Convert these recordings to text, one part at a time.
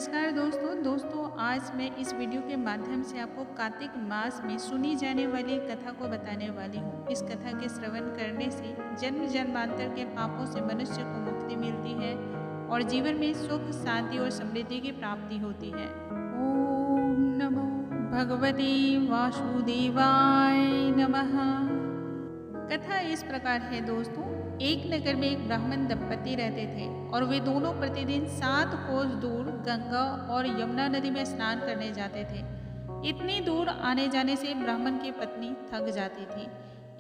नमस्कार दोस्तों आज मैं इस वीडियो के माध्यम से आपको कार्तिक मास में सुनी जाने वाली कथा को बताने वाली हूँ। इस कथा के श्रवण करने से जन्म जन्मांतर के पापों से मनुष्य को मुक्ति मिलती है और जीवन में सुख शांति और समृद्धि की प्राप्ति होती है। ओम नमो भगवते वासुदेवाय नमः। कथा इस प्रकार है दोस्तों। एक नगर में एक ब्राह्मण दंपति रहते थे और वे दोनों प्रतिदिन 7 कोस दूर गंगा और यमुना नदी में स्नान करने जाते थे। इतनी दूर आने जाने से ब्राह्मण की पत्नी थक जाती थी,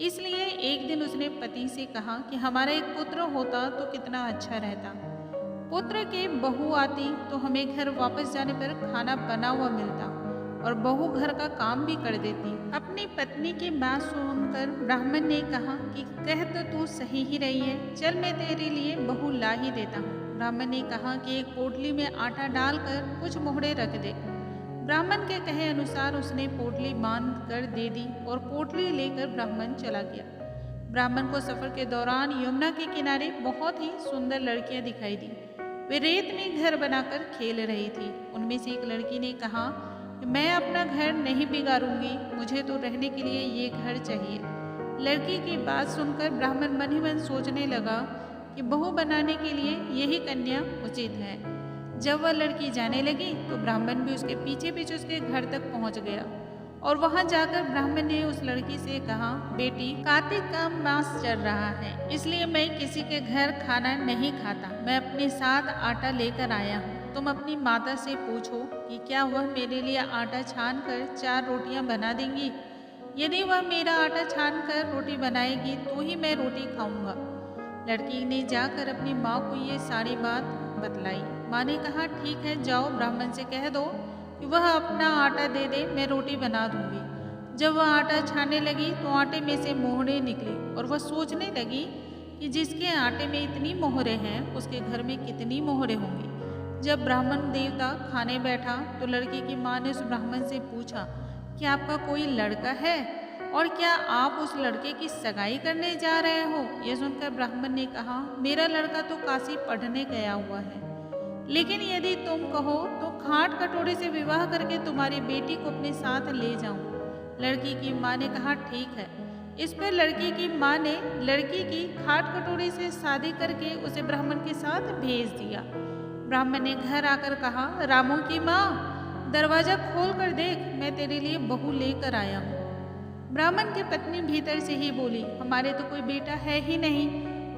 इसलिए एक दिन उसने पति से कहा कि हमारा एक पुत्र होता तो कितना अच्छा रहता। पुत्र की बहू आती तो हमें घर वापस जाने पर खाना बना हुआ मिलता और बहू घर का काम भी कर देती। अपनी पत्नी की बात सुनकर ब्राह्मण ने कहा कि कह तो तू सही ही रही है, चल मैं तेरे लिए बहू ला ही देता हूँ। ब्राह्मण ने कहा कि एक पोटली में आटा डालकर कुछ मोहरे रख दे। ब्राह्मण के कहे अनुसार उसने पोटली बांध कर दे दी और पोटली लेकर ब्राह्मण चला गया। ब्राह्मण को सफर के दौरान यमुना के किनारे बहुत ही सुंदर लड़कियां दिखाई दी। वे रेत में घर बनाकर खेल रही थी। उनमें से एक लड़की ने कहा, मैं अपना घर नहीं बिगाड़ूंगी, मुझे तो रहने के लिए ये घर चाहिए। लड़की की बात सुनकर ब्राह्मण मन ही मन सोचने लगा कि बहू बनाने के लिए यही कन्या उचित है। जब वह लड़की जाने लगी तो ब्राह्मण भी उसके पीछे पीछे उसके घर तक पहुंच गया और वहां जाकर ब्राह्मण ने उस लड़की से कहा, बेटी कार्तिक का मास चल रहा है, इसलिए मैं किसी के घर खाना नहीं खाता। मैं अपने साथ आटा लेकर आया हूँ। तुम अपनी माता से पूछो कि क्या वह मेरे लिए आटा छान कर 4 रोटियां बना देंगी। यदि वह मेरा आटा छान कर रोटी बनाएगी तो ही मैं रोटी खाऊंगा। लड़की ने जाकर अपनी माँ को ये सारी बात बतलाई। माँ ने कहा, ठीक है, जाओ ब्राह्मण से कह दो कि वह अपना आटा दे दे, मैं रोटी बना दूंगी। जब वह आटा छानने लगी तो आटे में से मोहरे निकली और वह सोचने लगी कि जिसके आटे में इतनी मोहरे हैं उसके घर में कितनी मोहरे होंगी। जब ब्राह्मण देवता खाने बैठा तो लड़की की माँ ने उस ब्राह्मण से पूछा कि आपका कोई लड़का है और क्या आप उस लड़के की सगाई करने जा रहे हो। यह सुनकर ब्राह्मण ने कहा, मेरा लड़का तो काशी पढ़ने गया हुआ है, लेकिन यदि तुम कहो तो खाट कटोरे से विवाह करके तुम्हारी बेटी को अपने साथ ले जाऊं। लड़की की माँ ने कहा, ठीक है। इस पर लड़की की माँ ने लड़की की खाट कटोरे से शादी करके उसे ब्राह्मण के साथ भेज दिया। ब्राह्मण ने घर आकर कहा, रामू की माँ, दरवाजा खोल कर देख, मैं तेरे लिए बहू लेकर आया हूँ। ब्राह्मण की पत्नी भीतर से ही बोली, हमारे तो कोई बेटा है ही नहीं,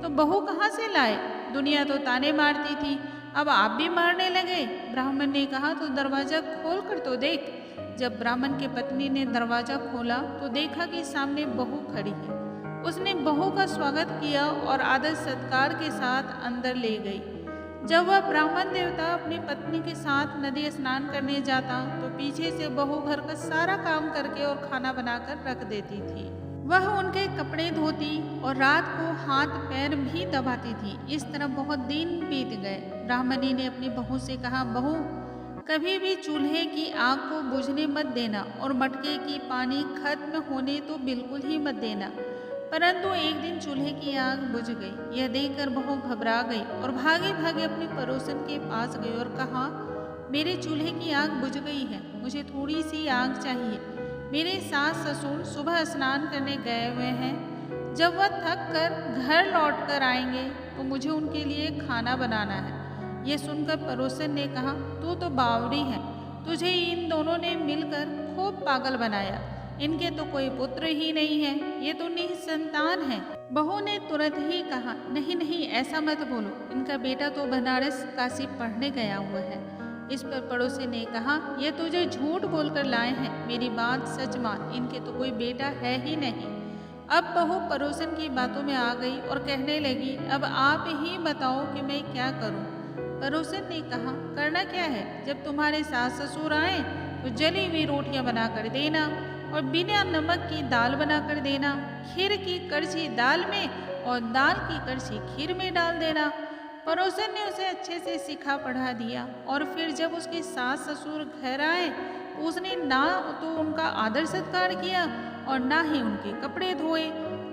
तो बहू कहाँ से लाए। दुनिया तो ताने मारती थी, अब आप भी मारने लगे। ब्राह्मण ने कहा, तो दरवाजा खोल कर तो देख। जब ब्राह्मण की पत्नी ने दरवाजा खोला तो देखा कि सामने बहू खड़ी है। उसने बहू का स्वागत किया और आदर सत्कार के साथ अंदर ले गई। जब वह ब्राह्मण देवता अपनी पत्नी के साथ नदी स्नान करने जाता तो पीछे से बहू घर का सारा काम करके और खाना बनाकर रख देती थी। वह उनके कपड़े धोती और रात को हाथ पैर भी दबाती थी। इस तरह बहुत दिन बीत गए। ब्राह्मणी ने अपनी बहू से कहा, बहू, कभी भी चूल्हे की आग को बुझने मत देना और मटके की पानी खत्म होने तो बिल्कुल ही मत देना। परंतु एक दिन चूल्हे की आग बुझ गई। यह देखकर बहू घबरा गई और भागे भागे अपनी पड़ोसन के पास गई और कहा, मेरे चूल्हे की आग बुझ गई है, मुझे थोड़ी सी आग चाहिए। मेरे सास ससुर सुबह स्नान करने गए हुए हैं, जब वह थक कर घर लौट कर आएंगे तो मुझे उनके लिए खाना बनाना है। यह सुनकर पड़ोसन ने कहा, तू तो बावरी है, तुझे इन दोनों ने मिलकर खूब पागल बनाया। इनके तो कोई पुत्र ही नहीं है, ये तो निसंतान है। बहू ने तुरंत ही कहा, नहीं नहीं, ऐसा मत बोलो, इनका बेटा तो बनारस काशी पढ़ने गया हुआ है। इस पर पड़ोसी ने कहा, ये तुझे झूठ बोलकर लाए हैं, मेरी बात सच मान, इनके तो कोई बेटा है ही नहीं। अब बहू पड़ोसन की बातों में आ गई और कहने लगी, अब आप ही बताओ कि मैं क्या करूं। पड़ोसन ने कहा, करना क्या है, जब तुम्हारे सास ससुर आए तो जली हुई रोटियां बना कर देना और बिना नमक की दाल बना कर देना, खीर की कड़छी दाल में और दाल की कड़छी खीर में डाल देना। पड़ोसन ने उसे अच्छे से सिखा पढ़ा दिया और फिर जब उसके सास ससुर घर आए तो उसने ना तो उनका आदर सत्कार किया और ना ही उनके कपड़े धोए।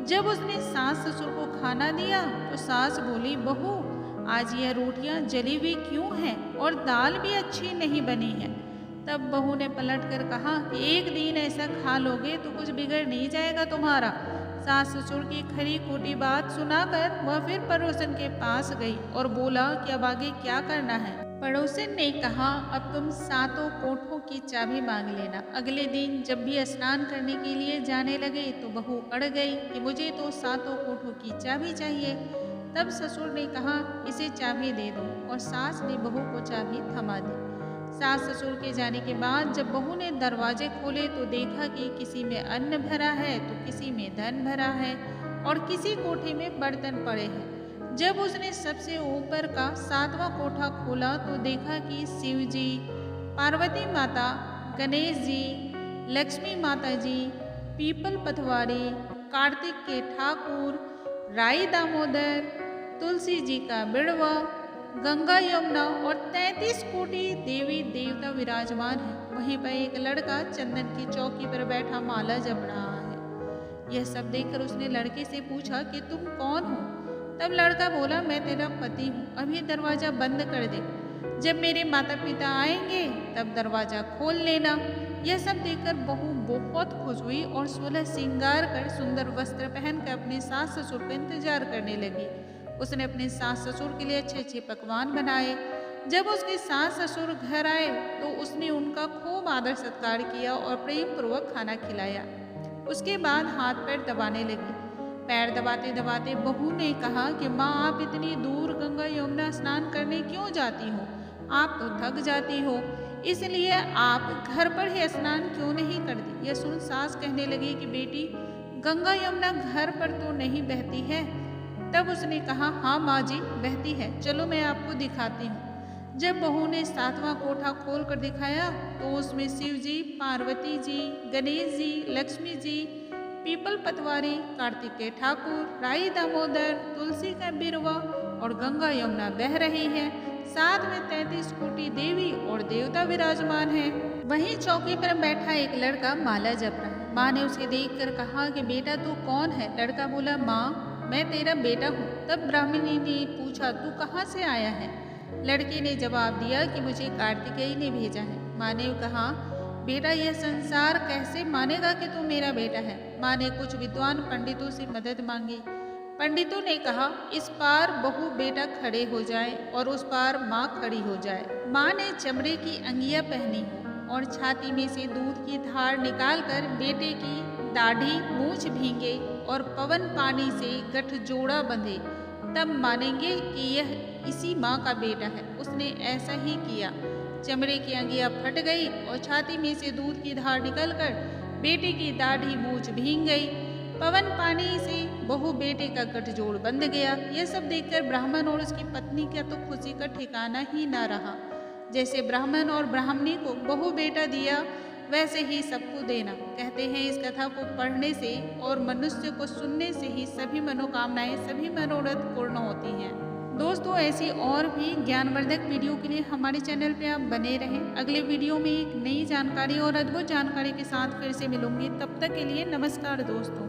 जब उसने सास ससुर को खाना दिया तो सास बोली, बहू, आज यह रोटियां जली हुई क्यों हैं और दाल भी अच्छी नहीं बनी है। तब बहू ने पलट कर कहा कि एक दिन ऐसा खा लोगे तो कुछ बिगड़ नहीं जाएगा तुम्हारा। सास ससुर की खरी खोटी बात सुनाकर वह फिर पड़ोसन के पास गई और बोला कि अब आगे क्या करना है। पड़ोसन ने कहा, अब तुम सातों कोठों की चाबी मांग लेना। अगले दिन जब भी स्नान करने के लिए जाने लगे तो बहू अड़ गई कि मुझे तो सातों कोठों की चाबी चाहिए। तब ससुर ने कहा, इसे चाबी दे दो, और सास ने बहू को चाबी थमा दी। सास ससुर के जाने के बाद जब बहू ने दरवाजे खोले तो देखा कि किसी में अन्न भरा है तो किसी में धन भरा है और किसी कोठे में बर्तन पड़े हैं। जब उसने सबसे ऊपर का 7वां कोठा खोला तो देखा कि शिव जी, पार्वती माता, गणेश जी, लक्ष्मी माता जी, पीपल पटवारी, कार्तिक के ठाकुर, राई दामोदर, तुलसी जी का बिड़वा, गंगा यमुना और 33 कोटि देवी देवता विराजमान है। वहीं पर एक लड़का चंदन की चौकी पर बैठा माला जप रहा है। यह सब देखकर उसने लड़के से पूछा कि तुम कौन हो। तब लड़का बोला, मैं तेरा पति हूँ, अभी दरवाजा बंद कर दे। जब मेरे माता पिता आएंगे तब दरवाजा खोल लेना। यह सब देखकर बहू बहुत खुश हुई और 16 श्रृंगार कर सुंदर वस्त्र पहनकर अपने सास ससुर का इंतजार करने लगी। उसने अपने सास ससुर के लिए अच्छे अच्छे पकवान बनाए। जब उसके सास ससुर घर आए तो उसने उनका खूब आदर सत्कार किया और प्रेम पूर्वक खाना खिलाया। उसके बाद हाथ पैर दबाने लगी। पैर दबाते दबाते बहू ने कहा कि माँ, आप इतनी दूर गंगा यमुना स्नान करने क्यों जाती हो? आप तो थक जाती हो, इसलिए आप घर पर ही स्नान क्यों नहीं करती? यह सुन सास कहने लगी कि बेटी, गंगा यमुना घर पर तो नहीं बहती है। तब उसने कहा, हाँ माँ जी, बहती है, चलो मैं आपको दिखाती हूँ। जब बहू ने 7वां कोठा खोल कर दिखाया तो उसमें शिव जी, पार्वती जी, गणेश जी, लक्ष्मी जी, पीपल पटवारी, कार्तिक के ठाकुर, राई दामोदर, तुलसी का बिरवा और गंगा यमुना बह रही है। साथ में 33 कोटि देवी और देवता विराजमान है। वहीं चौकी पर बैठा एक लड़का माला जप रहा है। माँ ने उसे देखकर कहा कि बेटा तू कौन है? लड़का बोला, माँ, मैं तेरा बेटा हूँ। तब ब्राह्मणी ने पूछा, तू कहाँ से आया है? लड़के ने जवाब दिया कि मुझे कार्तिकेय ने भेजा है। माँ ने कहा, बेटा, यह संसार कैसे मानेगा कि तू मेरा बेटा है? माँ ने कुछ विद्वान पंडितों से मदद मांगी। पंडितों ने कहा, इस पार बहू बेटा खड़े हो जाए और उस पार माँ खड़ी हो जाए। माँ ने चमड़े की अंगिया पहनी और छाती में से दूध की धार निकालकर बेटे की दाढ़ी मूछ भींगे और पवन पानी से गठजोड़ा बंधे, तब मानेंगे कि यह इसी माँ का बेटा है। उसने ऐसा ही किया। चमड़े की अंगिया फट गई और छाती में से दूध की धार निकलकर बेटे की दाढ़ी मूछ भींग गई। पवन पानी से बहू बेटे का गठजोड़ बंध गया। यह सब देखकर ब्राह्मण और उसकी पत्नी का तो खुशी का ठिकाना ही ना रहा। जैसे ब्राह्मण और ब्राह्मणी को बहू बेटा दिया, वैसे ही सबको देना। कहते हैं इस कथा को पढ़ने से और मनुष्य को सुनने से ही सभी मनोकामनाएं, सभी मनोरथ पूर्ण होती हैं। दोस्तों, ऐसी और भी ज्ञानवर्धक वीडियो के लिए हमारे चैनल पे आप बने रहें। अगले वीडियो में एक नई जानकारी और अद्भुत जानकारी के साथ फिर से मिलूंगी। तब तक के लिए नमस्कार दोस्तों।